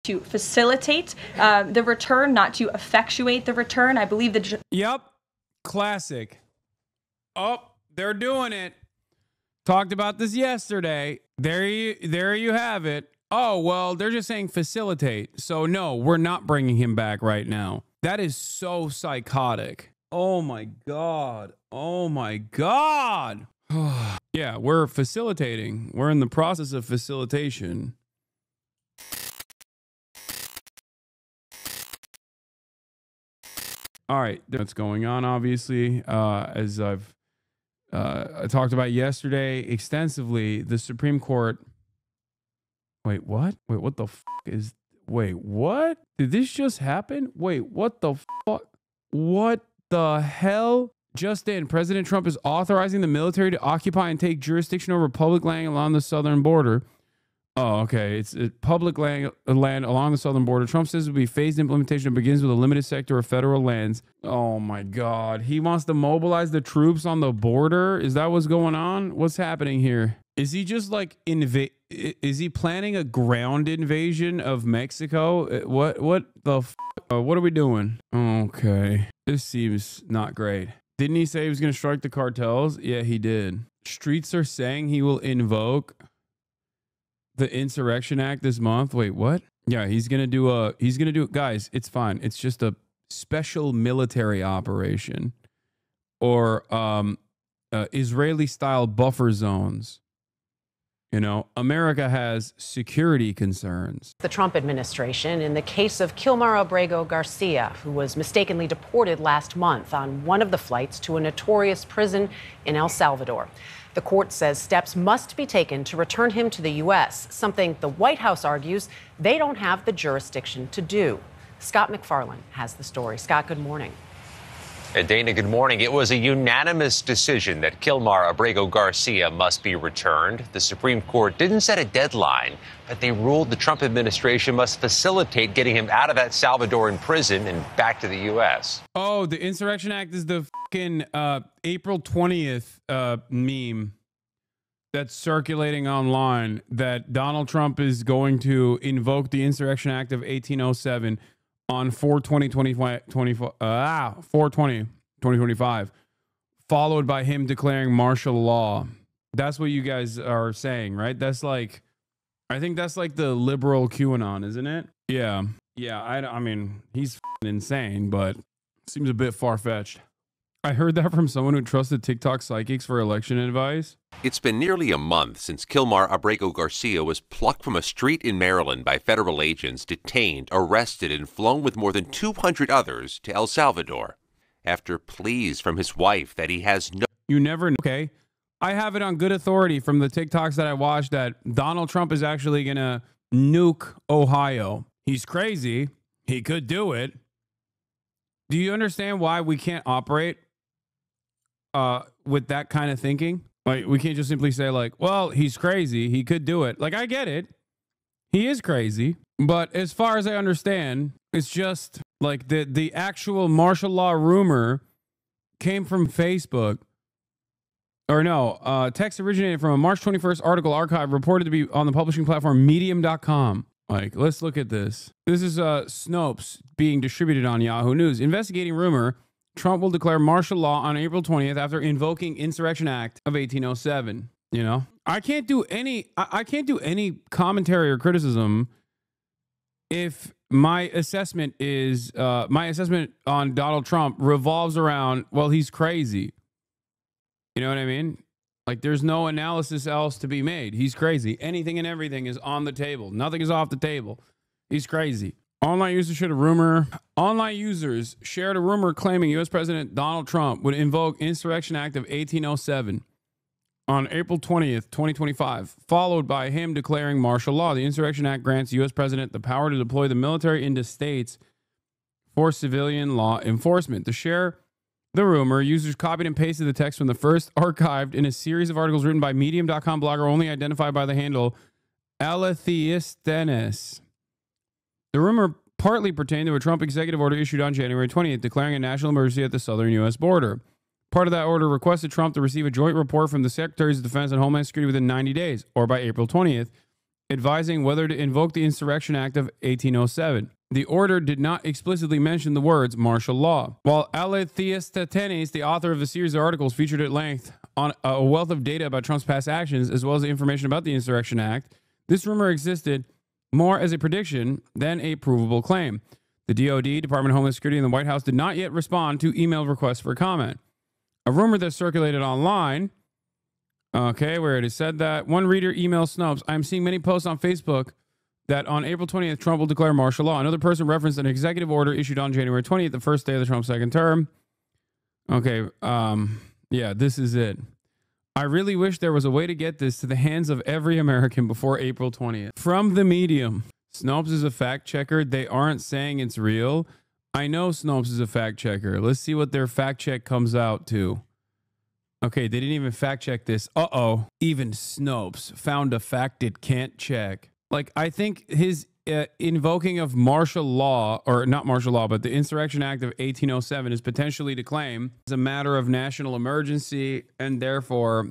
to facilitate the return, not to effectuate the return. I believe the... Yep. Classic. Oh, they're doing it. Talked about this yesterday. There you have it. Oh, well, they're just saying facilitate. So no, we're not bringing him back right now. That is so psychotic. Oh my God. Oh my God. Yeah, we're facilitating. We're in the process of facilitation. All right, what's going on, obviously, as I've talked about yesterday extensively, the Supreme Court... Wait, what? Wait, what the fuck is... Wait, what? Did this just happen? Wait, what the fuck? What the hell? Just in, President Trump is authorizing the military to occupy and take jurisdiction over public land along the southern border. Oh, okay. It's public land along the southern border. Trump says it will be phased implementation that begins with a limited sector of federal lands. Oh my God. He wants to mobilize the troops on the border. Is that what's going on? What's happening here? Is he just like is he planning a ground invasion of Mexico? What the what are we doing? Okay. This seems not great. Didn't he say he was going to strike the cartels? Yeah, he did. Streets are saying he will invoke the Insurrection Act this month. Wait, what? Yeah, he's going to do guys, it's fine. It's just a special military operation or Israeli style buffer zones. You know, America has security concerns. The Trump administration in the case of Kilmar Abrego Garcia, who was mistakenly deported last month on one of the flights to a notorious prison in El Salvador. The court says steps must be taken to return him to the U.S., something the White House argues they don't have the jurisdiction to do. Scott McFarland has the story. Scott, good morning. Dana, good morning. It was a unanimous decision that Kilmar Abrego Garcia must be returned. The Supreme Court didn't set a deadline, but they ruled the Trump administration must facilitate getting him out of that Salvadoran prison and back to the U.S. Oh, the Insurrection Act is the fucking April 20th meme that's circulating online that Donald Trump is going to invoke the Insurrection Act of 1807 on 4/20/2025, followed by him declaring martial law. That's what you guys are saying, right? That's like, I think that's like the liberal QAnon, isn't it? Yeah. Yeah, I mean, he's f***ing insane, but seems a bit far-fetched. I heard that from someone who trusted TikTok psychics for election advice. It's been nearly a month since Kilmar Abrego Garcia was plucked from a street in Maryland by federal agents, detained, arrested, and flown with more than 200 others to El Salvador. After pleas from his wife that he has no... You never know. Okay. I have it on good authority from the TikToks that I watched that Donald Trump is actually going to nuke Ohio. He's crazy. He could do it. Do you understand why we can't operate with that kind of thinking? Like, we can't just simply say like, well, he's crazy. He could do it. Like, I get it. He is crazy. But as far as I understand, it's just like the actual martial law rumor came from Facebook. Or no, text originated from a March 21st article archive reported to be on the publishing platform medium.com. Like, let's look at this. This is Snopes being distributed on Yahoo News. Investigating rumor, Trump will declare martial law on April 20th after invoking Insurrection Act of 1807. You know, I can't do any commentary or criticism if my assessment on Donald Trump revolves around, well, he's crazy. You know what I mean? Like, there's no analysis else to be made. He's crazy. Anything and everything is on the table. Nothing is off the table. He's crazy. Online users shared a rumor claiming U.S. President Donald Trump would invoke Insurrection Act of 1807 on April 20th, 2025, followed by him declaring martial law. The Insurrection Act grants U.S. President the power to deploy the military into states for civilian law enforcement. To share the rumor, users copied and pasted the text from the first archived in a series of articles written by Medium.com blogger only identified by the handle Aletheisthenes. The rumor partly pertained to a Trump executive order issued on January 20th declaring a national emergency at the southern U.S. border. Part of that order requested Trump to receive a joint report from the Secretaries of Defense and Homeland Security within 90 days, or by April 20th, advising whether to invoke the Insurrection Act of 1807. The order did not explicitly mention the words martial law. While Alethiostatenes, the author of a series of articles featured at length on a wealth of data about Trump's past actions, as well as the information about the Insurrection Act, this rumor existed more as a prediction than a provable claim. The DoD, Department of Homeland Security, and the White House did not yet respond to email requests for comment. A rumor that circulated online, where it is said that one reader emailed Snopes, I'm seeing many posts on Facebook that on April 20th, Trump will declare martial law. Another person referenced an executive order issued on January 20th, the first day of the Trump second term. Yeah, this is it. I really wish there was a way to get this to the hands of every American before April 20th. From the Medium. Snopes is a fact checker. They aren't saying it's real. I know Snopes is a fact checker. Let's see what their fact check comes out to. Okay, they didn't even fact check this. Uh-oh. Even Snopes found a fact it can't check. Like, I think his invoking of martial law, or not martial law, but the Insurrection Act of 1807 is potentially to claim as a matter of national emergency, and therefore,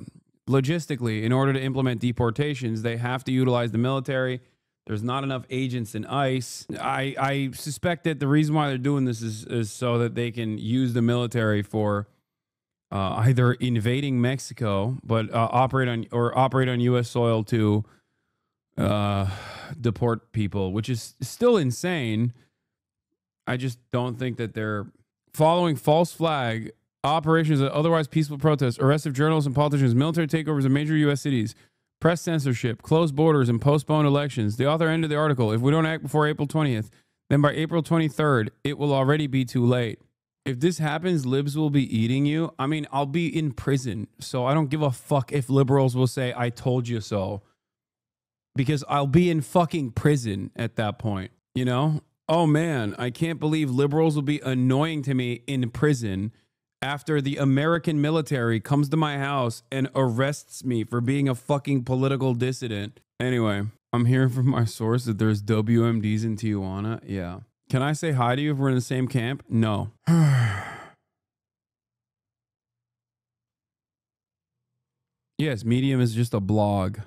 logistically, in order to implement deportations, they have to utilize the military. There's not enough agents in ICE. I suspect that the reason why they're doing this is so that they can use the military for either invading Mexico, but operate on U.S. soil to deport people, which is still insane. I just don't think that they're following false flag operations of otherwise peaceful protests, arrests of journalists and politicians, military takeovers of major U.S. cities, press censorship, closed borders, and postponed elections. The author ended the article. If we don't act before April 20th, then by April 23rd, it will already be too late. If this happens, libs will be eating you. I mean, I'll be in prison, so I don't give a fuck if liberals will say, I told you so. Because I'll be in fucking prison at that point, you know? Oh man, I can't believe liberals will be annoying to me in prison after the American military comes to my house and arrests me for being a fucking political dissident. Anyway, I'm hearing from my source that there's WMDs in Tijuana. Yeah. Can I say hi to you if we're in the same camp? No. Yes, Medium is just a blog.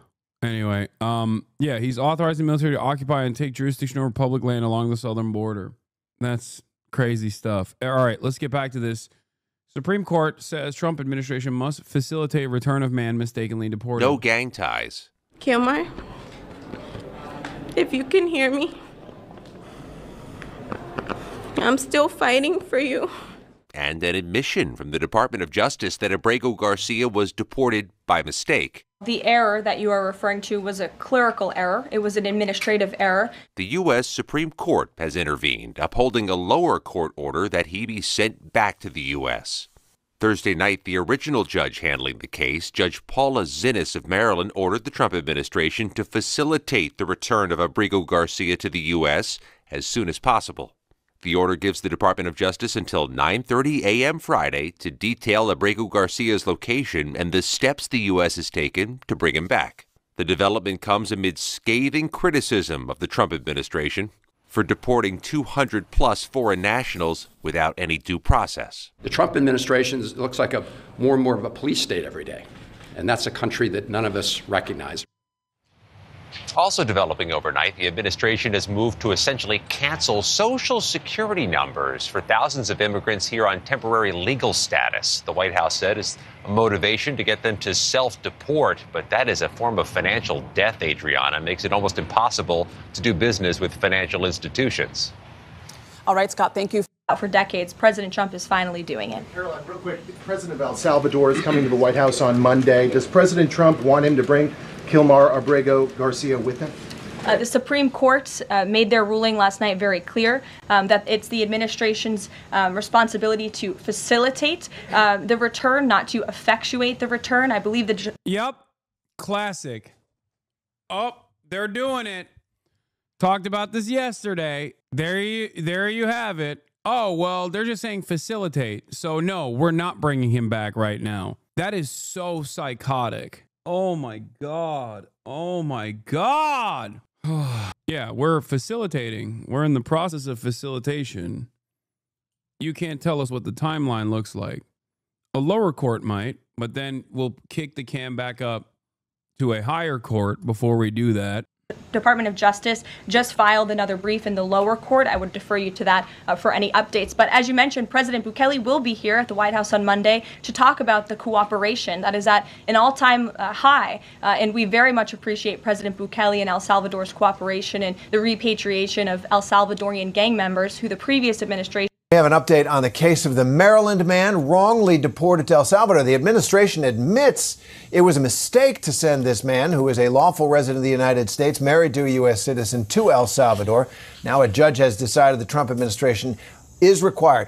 Anyway, yeah, he's authorizing the military to occupy and take jurisdiction over public land along the southern border. That's crazy stuff. All right, let's get back to this. Supreme Court says Trump administration must facilitate return of man mistakenly deported. No gang ties. Kilmer, if you can hear me, I'm still fighting for you. And an admission from the Department of Justice that Abrego Garcia was deported by mistake. The error that you are referring to was a clerical error. It was an administrative error. The U.S. Supreme Court has intervened, upholding a lower court order that he be sent back to the U.S. Thursday night, the original judge handling the case, Judge Paula Zinnes of Maryland, ordered the Trump administration to facilitate the return of Abrego Garcia to the U.S. as soon as possible. The order gives the Department of Justice until 9:30 a.m. Friday to detail Abrego Garcia's location and the steps the U.S. has taken to bring him back. The development comes amid scathing criticism of the Trump administration for deporting 200-plus foreign nationals without any due process. The Trump administration looks like more and more of a police state every day, and that's a country that none of us recognize. Also developing overnight, the administration has moved to essentially cancel Social Security numbers for thousands of immigrants here on temporary legal status. The White House said it's a motivation to get them to self-deport, but that is a form of financial death, Adriana. Makes it almost impossible to do business with financial institutions. All right, Scott, thank you. For decades, President Trump is finally doing it. Caroline, real quick, the president of El Salvador is coming to the White House on Monday. Does President Trump want him to bring Kilmar Abrego Garcia with him? The Supreme Court made their ruling last night very clear that it's the administration's responsibility to facilitate the return, not to effectuate the return. I believe the... Yep. Classic. Oh, they're doing it. Talked about this yesterday. There you have it. Oh, well, they're just saying facilitate. So no, we're not bringing him back right now. That is so psychotic. Oh my God. Oh my God. Yeah, we're facilitating. We're in the process of facilitation. You can't tell us what the timeline looks like. A lower court might, but then we'll kick the can back up to a higher court before we do that. Department of Justice just filed another brief in the lower court. I would defer you to that for any updates. But as you mentioned, President Bukele will be here at the White House on Monday to talk about the cooperation that is at an all-time high. And we very much appreciate President Bukele and El Salvador's cooperation in the repatriation of El Salvadorian gang members who the previous administration. We have an update on the case of the Maryland man wrongly deported to El Salvador. The administration admits it was a mistake to send this man, who is a lawful resident of the United States, married to a U.S. citizen, to El Salvador. Now a judge has decided the Trump administration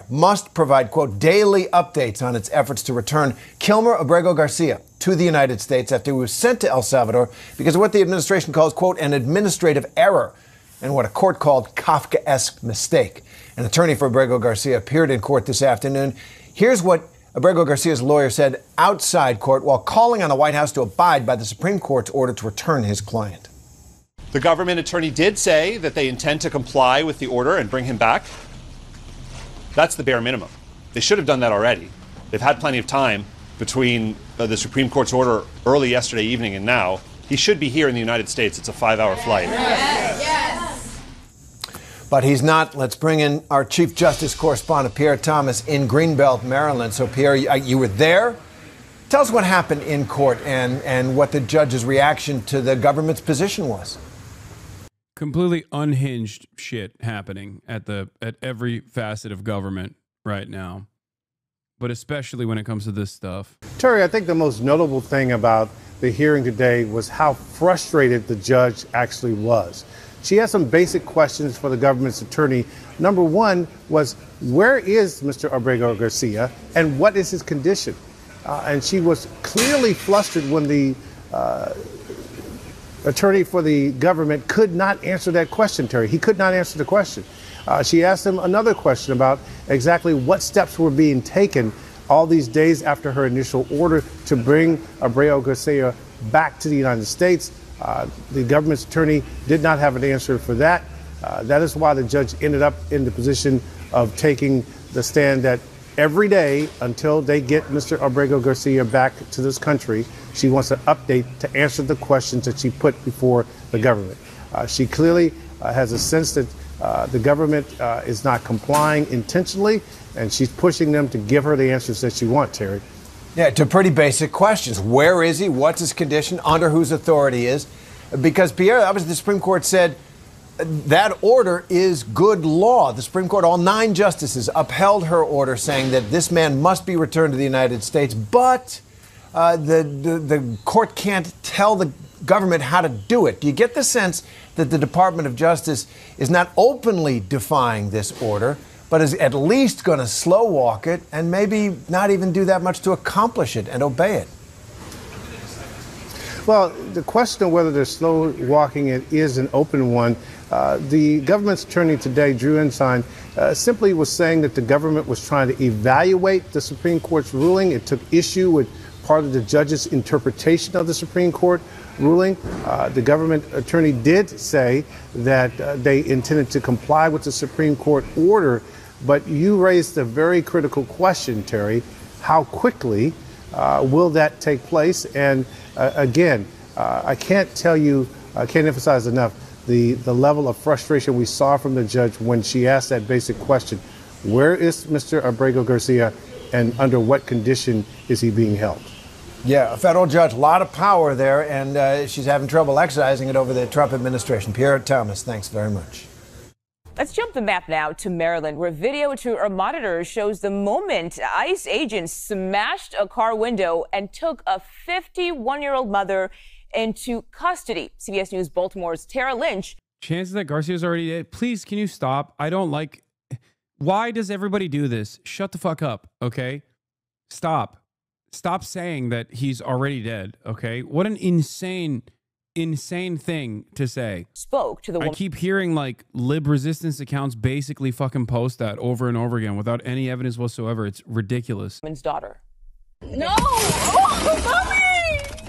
must provide, quote, daily updates on its efforts to return Kilmer Abrego Garcia to the United States after he was sent to El Salvador because of what the administration calls, quote, an administrative error and what a court called Kafkaesque mistake. An attorney for Abrego Garcia appeared in court this afternoon. Here's what Abrego Garcia's lawyer said outside court while calling on the White House to abide by the Supreme Court's order to return his client. The government attorney did say that they intend to comply with the order and bring him back. That's the bare minimum. They should have done that already. They've had plenty of time between the Supreme Court's order early yesterday evening and now. He should be here in the United States. It's a 5-hour flight. Yes. But he's not. Let's bring in our Chief Justice correspondent, Pierre Thomas, in Greenbelt, Maryland. So, Pierre, you were there. Tell us what happened in court and what the judge's reaction to the government's position was. Completely unhinged shit happening at every facet of government right now, but especially when it comes to this stuff. Terry, I think the most notable thing about the hearing today was how frustrated the judge actually was. She had some basic questions for the government's attorney. Number one was, where is Mr. Abrego Garcia and what is his condition? And she was clearly flustered when the attorney for the government could not answer that question, Terry. He could not answer the question. She asked him another question about exactly what steps were being taken all these days after her initial order to bring Abrego Garcia back to the United States. The government's attorney did not have an answer for that. That is why the judge ended up in the position of taking the stand that every day until they get Mr. Abrego Garcia back to this country, she wants an update to answer the questions that she put before the government. She clearly has a sense that the government is not complying intentionally, and she's pushing them to give her the answers that she wants, Terry. Yeah, to pretty basic questions. Where is he? What's his condition? Under whose authority is? Because, Pierre, obviously the Supreme Court said that order is good law. The Supreme Court, all 9 justices, upheld her order saying that this man must be returned to the United States, but the court can't tell the government how to do it. Do you get the sense that the Department of Justice is not openly defying this order, but is at least going to slow walk it and maybe not even do that much to accomplish it and obey it? Well, the question of whether they're slow walking it is an open one. The government's attorney today, Drew Ensign, simply was saying that the government was trying to evaluate the Supreme Court's ruling. It took issue with part of the judge's interpretation of the Supreme Court ruling. The government attorney did say that they intended to comply with the Supreme Court order. But you raised a very critical question, Terry. How quickly will that take place? And again, I can't emphasize enough the level of frustration we saw from the judge when she asked that basic question. Where is Mr. Abrego Garcia and under what condition is he being held? Yeah, a federal judge, a lot of power there, and she's having trouble exercising it over the Trump administration. Pierre Thomas, thanks very much. Let's jump the map now to Maryland, where video to our monitors shows the moment ICE agents smashed a car window and took a 51-year-old mother into custody. CBS News Baltimore's Tara Lynch. Chances that Garcia's already dead. Please, can you stop? I don't like... Why does everybody do this? Shut the fuck up, okay? Stop. Stop saying that he's already dead, okay? What an insane thing to say. Spoke to the woman. I keep hearing like lib resistance accounts basically fucking post that over and over again without any evidence whatsoever. It's ridiculous. Woman's daughter. No! Oh, mommy!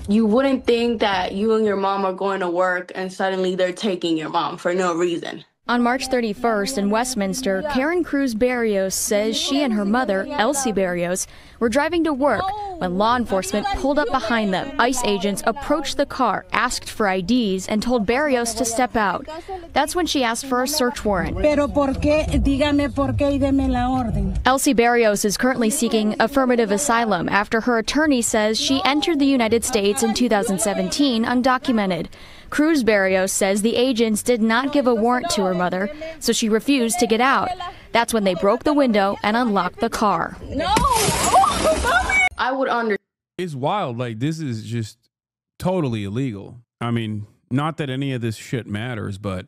You wouldn't think that you and your mom are going to work and suddenly they're taking your mom for no reason. On March 31st in Westminster, Karen Cruz Barrios says she and her mother, Elsie Barrios, were driving to work When law enforcement pulled up behind them, ICE agents approached the car, asked for IDs, and told Barrios to step out. That's when she asked for a search warrant. Elsie Barrios is currently seeking affirmative asylum after her attorney says she entered the United States in 2017 undocumented. Cruz Barrios says the agents did not give a warrant to her mother, so she refused to get out. That's when they broke the window and unlocked the car. No! I would understand. It's wild. Like, this is just totally illegal. I mean, not that any of this shit matters, but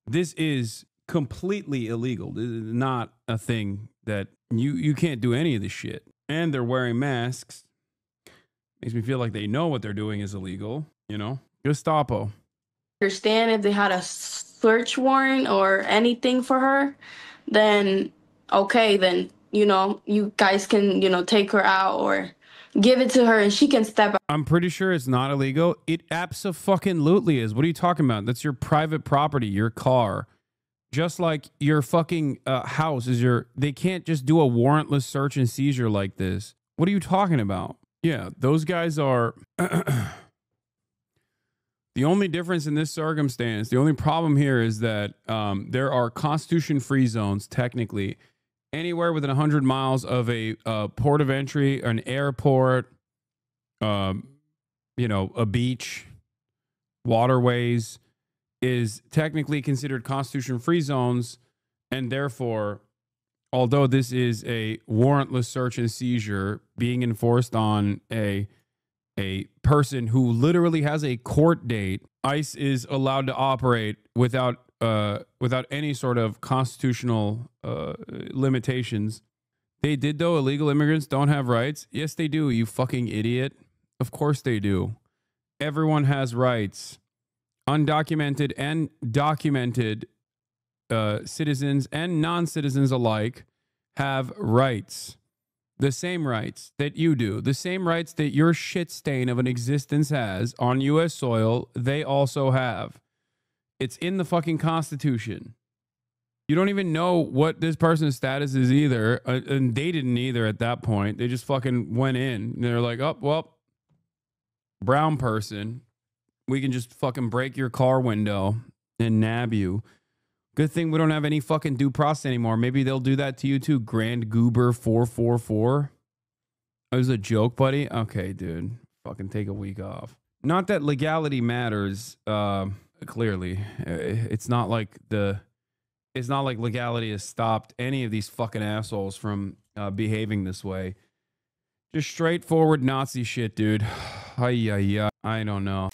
this is completely illegal. This is not a thing that you can't do any of this shit. And they're wearing masks. Makes me feel like they know what they're doing is illegal, you know? Gestapo. Understand if they had a search warrant or anything for her, then okay, then, you know, you guys can, you know, take her out or give it to her and she can step out. I'm pretty sure it's not illegal. It abso-fucking-lutely is. What are you talking about? That's your private property, your car. Just like your fucking house is your... They can't just do a warrantless search and seizure like this. What are you talking about? Yeah, those guys are... The only difference in this circumstance, the only problem here is that there are constitution-free zones, technically, anywhere within 100 miles of a port of entry, an airport, you know, a beach, waterways, is technically considered constitution-free zones, and therefore, although this is a warrantless search and seizure being enforced on a person who literally has a court date, ICE is allowed to operate without any sort of constitutional limitations. They did, though. Illegal immigrants don't have rights. Yes, they do, you fucking idiot. Of course they do. Everyone has rights. Undocumented and documented citizens and non-citizens alike have rights. The same rights that you do, the same rights that your shit stain of an existence has on U.S. soil, they also have. It's in the fucking Constitution. You don't even know what this person's status is either, and they didn't either at that point. They just fucking went in, and they're like, oh, well, brown person, we can just fucking break your car window and nab you. Good thing we don't have any fucking due process anymore. Maybe they'll do that to you too, Grand Goober 444. It was a joke, buddy. Okay, dude. Fucking take a week off. Not that legality matters, clearly. It's not like legality has stopped any of these fucking assholes from behaving this way. Just straightforward Nazi shit, dude. I don't know.